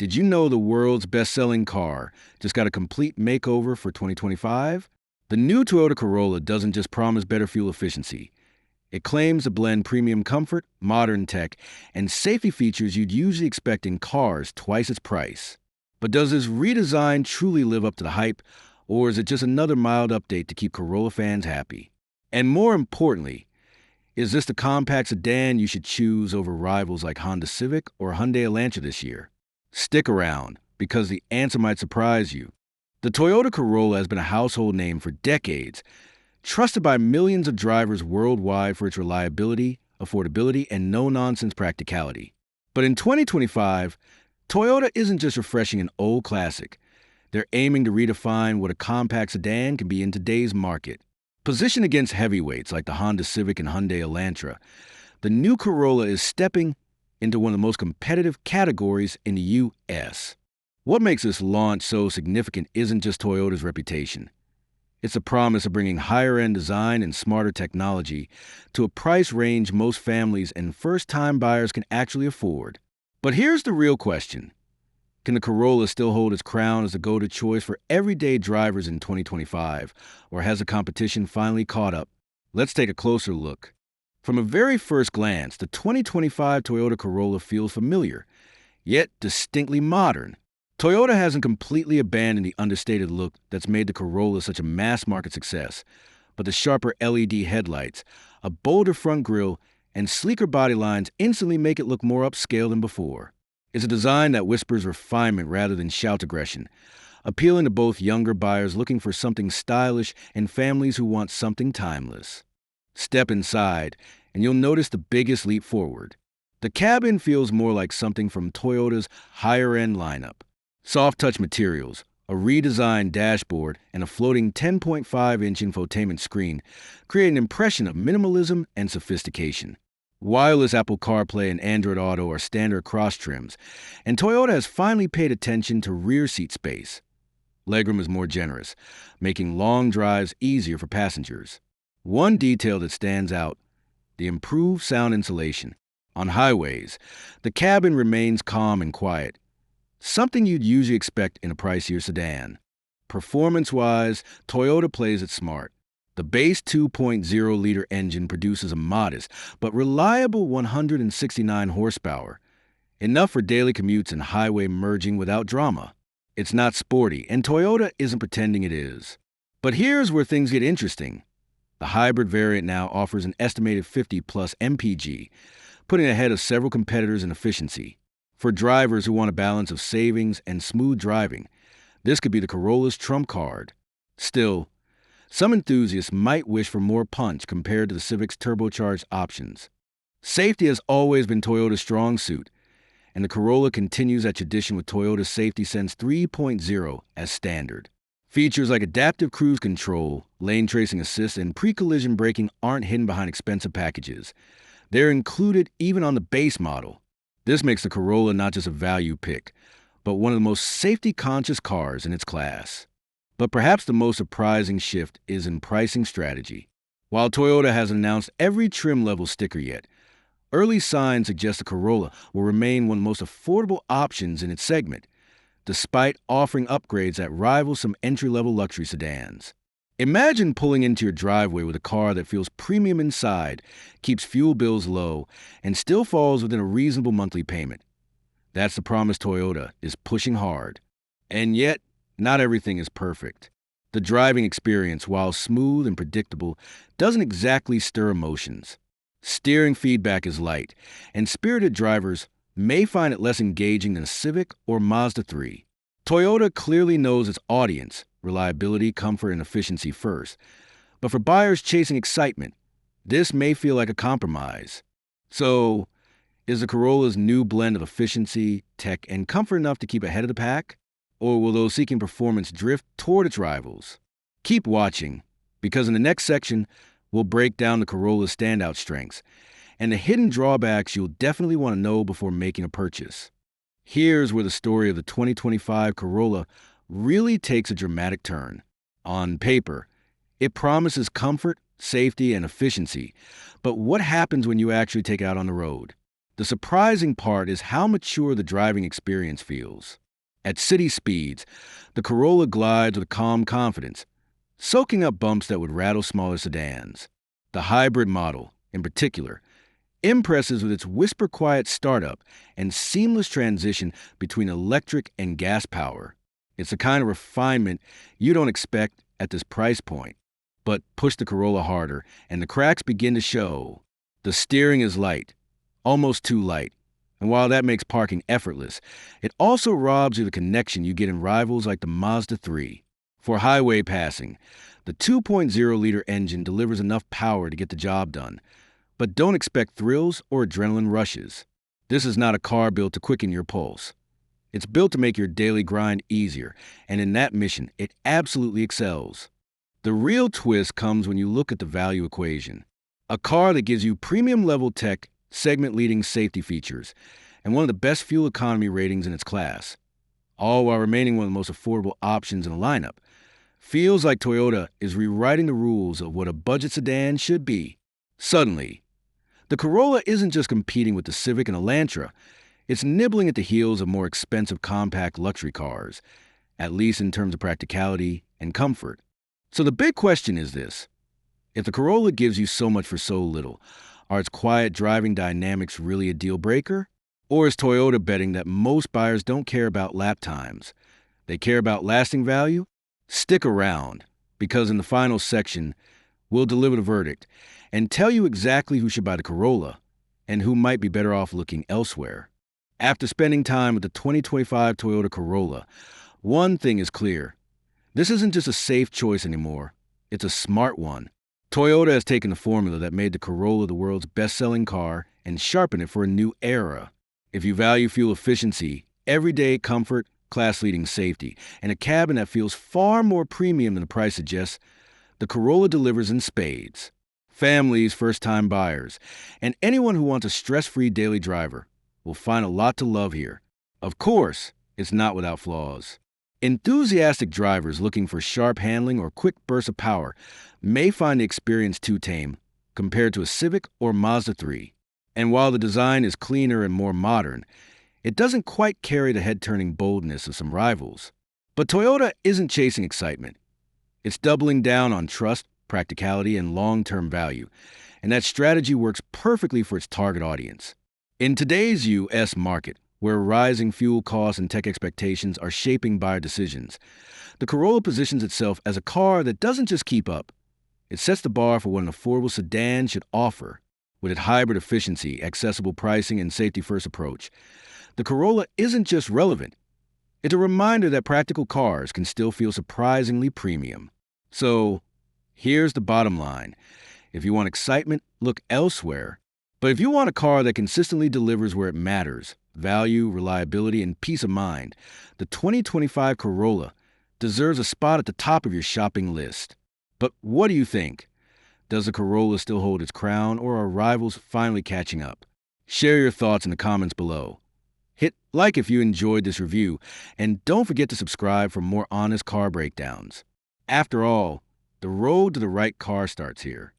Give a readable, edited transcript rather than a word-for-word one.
Did you know the world's best-selling car just got a complete makeover for 2025? The new Toyota Corolla doesn't just promise better fuel efficiency. It claims to blend premium comfort, modern tech, and safety features you'd usually expect in cars twice its price. But does this redesign truly live up to the hype, or is it just another mild update to keep Corolla fans happy? And more importantly, is this the compact sedan you should choose over rivals like Honda Civic or Hyundai Elantra this year? Stick around, because the answer might surprise you. The Toyota Corolla has been a household name for decades, trusted by millions of drivers worldwide for its reliability, affordability, and no-nonsense practicality. But in 2025, Toyota isn't just refreshing an old classic. They're aiming to redefine what a compact sedan can be in today's market. Positioned against heavyweights like the Honda Civic and Hyundai Elantra, the new Corolla is stepping into one of the most competitive categories in the U.S. What makes this launch so significant isn't just Toyota's reputation. It's the promise of bringing higher-end design and smarter technology to a price range most families and first-time buyers can actually afford. But here's the real question. Can the Corolla still hold its crown as the go-to choice for everyday drivers in 2025, or has the competition finally caught up? Let's take a closer look. From a very first glance, the 2025 Toyota Corolla feels familiar, yet distinctly modern. Toyota hasn't completely abandoned the understated look that's made the Corolla such a mass-market success, but the sharper LED headlights, a bolder front grille, and sleeker body lines instantly make it look more upscale than before. It's a design that whispers refinement rather than shouts aggression, appealing to both younger buyers looking for something stylish and families who want something timeless. Step inside, and you'll notice the biggest leap forward. The cabin feels more like something from Toyota's higher-end lineup. Soft-touch materials, a redesigned dashboard, and a floating 10.5-inch infotainment screen create an impression of minimalism and sophistication. Wireless Apple CarPlay and Android Auto are standard cross trims, and Toyota has finally paid attention to rear seat space. Legroom is more generous, making long drives easier for passengers. One detail that stands out: the improved sound insulation. On highways, the cabin remains calm and quiet, something you'd usually expect in a pricier sedan. Performance-wise, Toyota plays it smart. The base 2.0-liter engine produces a modest but reliable 169 horsepower, enough for daily commutes and highway merging without drama. It's not sporty, and Toyota isn't pretending it is. But here's where things get interesting. The hybrid variant now offers an estimated 50-plus mpg, putting it ahead of several competitors in efficiency. For drivers who want a balance of savings and smooth driving, this could be the Corolla's trump card. Still, some enthusiasts might wish for more punch compared to the Civic's turbocharged options. Safety has always been Toyota's strong suit, and the Corolla continues that tradition with Toyota's Safety Sense 3.0 as standard. Features like adaptive cruise control, lane tracing assist, and pre-collision braking aren't hidden behind expensive packages. They're included even on the base model. This makes the Corolla not just a value pick, but one of the most safety-conscious cars in its class. But perhaps the most surprising shift is in pricing strategy. While Toyota hasn't announced every trim level sticker yet, early signs suggest the Corolla will remain one of the most affordable options in its segment, despite offering upgrades that rival some entry-level luxury sedans. Imagine pulling into your driveway with a car that feels premium inside, keeps fuel bills low, and still falls within a reasonable monthly payment. That's the promise Toyota is pushing hard. And yet, not everything is perfect. The driving experience, while smooth and predictable, doesn't exactly stir emotions. Steering feedback is light, and spirited drivers may find it less engaging than a Civic or Mazda 3. Toyota clearly knows its audience, reliability, comfort, and efficiency first. But for buyers chasing excitement, this may feel like a compromise. So, is the Corolla's new blend of efficiency, tech, and comfort enough to keep ahead of the pack? Or will those seeking performance drift toward its rivals? Keep watching, because in the next section, we'll break down the Corolla's standout strengths and the hidden drawbacks you'll definitely want to know before making a purchase. Here's where the story of the 2025 Corolla really takes a dramatic turn. On paper, it promises comfort, safety, and efficiency, but what happens when you actually take it out on the road? The surprising part is how mature the driving experience feels. At city speeds, the Corolla glides with calm confidence, soaking up bumps that would rattle smaller sedans. The hybrid model, in particular, impresses with its whisper-quiet startup and seamless transition between electric and gas power. It's a kind of refinement you don't expect at this price point. But push the Corolla harder, and the cracks begin to show. The steering is light, almost too light. And while that makes parking effortless, it also robs you of the connection you get in rivals like the Mazda 3. For highway passing, the 2.0-liter engine delivers enough power to get the job done. But don't expect thrills or adrenaline rushes. This is not a car built to quicken your pulse. It's built to make your daily grind easier, and in that mission, it absolutely excels. The real twist comes when you look at the value equation. A car that gives you premium-level tech, segment-leading safety features, and one of the best fuel economy ratings in its class, all while remaining one of the most affordable options in the lineup, feels like Toyota is rewriting the rules of what a budget sedan should be. Suddenly, the Corolla isn't just competing with the Civic and Elantra, it's nibbling at the heels of more expensive compact luxury cars, at least in terms of practicality and comfort. So the big question is this: if the Corolla gives you so much for so little, are its quiet driving dynamics really a deal breaker? Or is Toyota betting that most buyers don't care about lap times? They care about lasting value? Stick around, because in the final section, we'll deliver the verdict and tell you exactly who should buy the Corolla and who might be better off looking elsewhere. After spending time with the 2025 Toyota Corolla, one thing is clear. This isn't just a safe choice anymore. It's a smart one. Toyota has taken the formula that made the Corolla the world's best-selling car and sharpened it for a new era. If you value fuel efficiency, everyday comfort, class-leading safety, and a cabin that feels far more premium than the price suggests, the Corolla delivers in spades. Families, first-time buyers, and anyone who wants a stress-free daily driver will find a lot to love here. Of course, it's not without flaws. Enthusiastic drivers looking for sharp handling or quick bursts of power may find the experience too tame compared to a Civic or Mazda 3. And while the design is cleaner and more modern, it doesn't quite carry the head-turning boldness of some rivals. But Toyota isn't chasing excitement. It's doubling down on trust, practicality, and long-term value, and that strategy works perfectly for its target audience. In today's U.S. market, where rising fuel costs and tech expectations are shaping buyer decisions, the Corolla positions itself as a car that doesn't just keep up. It sets the bar for what an affordable sedan should offer. With its hybrid efficiency, accessible pricing, and safety-first approach, the Corolla isn't just relevant. It's a reminder that practical cars can still feel surprisingly premium. So, here's the bottom line. If you want excitement, look elsewhere. But if you want a car that consistently delivers where it matters, value, reliability, and peace of mind, the 2025 Corolla deserves a spot at the top of your shopping list. But what do you think? Does the Corolla still hold its crown, or are rivals finally catching up? Share your thoughts in the comments below. Hit like if you enjoyed this review, and don't forget to subscribe for more honest car breakdowns. After all, the road to the right car starts here.